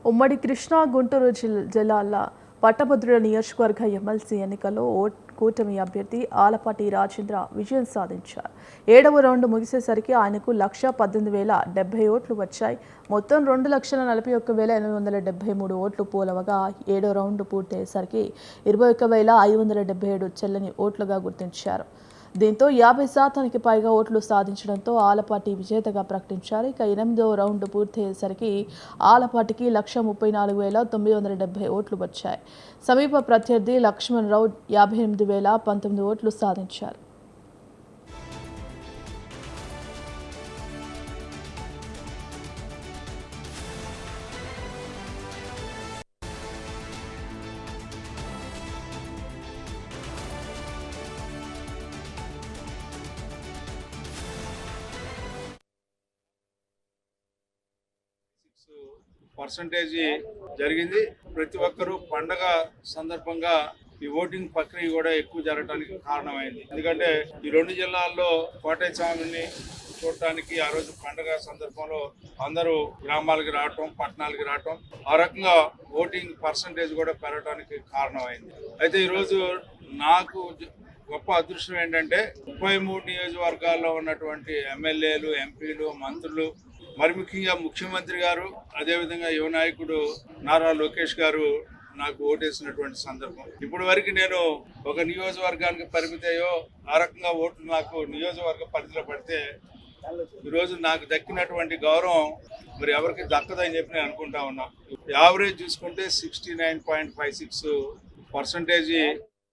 ఉమ్మడి కృష్ణా గుంటూరు జిల్లాల పట్టభద్రుల నియోజకవర్గ ఎమ్మెల్సీ ఎన్నికల్లో కూటమి అభ్యర్థి ఆలపాటి రాజేంద్ర విజయం సాధించారు. 7వ రౌండ్ ముగిసేసరికి ఆయనకు 1,18,070 ఓట్లు వచ్చాయి. మొత్తం 2,41,873 ఓట్లు పోలవగా 7వ రౌండ్ పూర్తయ్యేసరికి 21,577 చెల్లని ఓట్లుగా గుర్తించారు. దీంతో 50% పైగా ఓట్లు సాధించడంతో ఆలపాటి విజేతగా ప్రకటించారు. ఇక 8వ రౌండ్ పూర్తయ్యేసరికి ఆలపాటికి 1,34,970 ఓట్లు వచ్చాయి. సమీప ప్రత్యర్థి లక్ష్మణ్ రావు 58,019 ఓట్లు సాధించారు. పర్సంటేజ్ జరిగింది. ప్రతి ఒక్కరూ పండగ సందర్భంగా ఈ ఓటింగ్ ప్రక్రియ కూడా ఎక్కువ జరగడానికి కారణమైంది. ఎందుకంటే ఈ రెండు జిల్లాల్లో కోటయ్య స్వామిని చూడటానికి ఆ రోజు పండగ సందర్భంలో అందరూ గ్రామాలకి రావటం, పట్టణాలకి రావటం, ఆ రకంగా ఓటింగ్ పర్సంటేజ్ కూడా పెరగడానికి కారణమైంది. అయితే ఈరోజు నాకు గొప్ప అదృష్టం ఏంటంటే 33 నియోజకవర్గాల్లో ఉన్నటువంటి ఎమ్మెల్యేలు, ఎంపీలు, మంత్రులు, మరి ముఖ్యంగా ముఖ్యమంత్రి గారు, అదేవిధంగా యువ నాయకుడు నారా లోకేష్ గారు నాకు ఓటేసినటువంటి సందర్భం. ఇప్పటి వరకు నేను ఒక నియోజకవర్గానికి పరిమితయ్యో ఆ రకంగా ఓట్లు నాకు నియోజకవర్గ పరిధిలో పడితే ఈరోజు నాకు దక్కినటువంటి గౌరవం మరి ఎవరికి దక్కదని చెప్పి నేను అనుకుంటా ఉన్నా. యావరేజ్ చూసుకుంటే 69.56%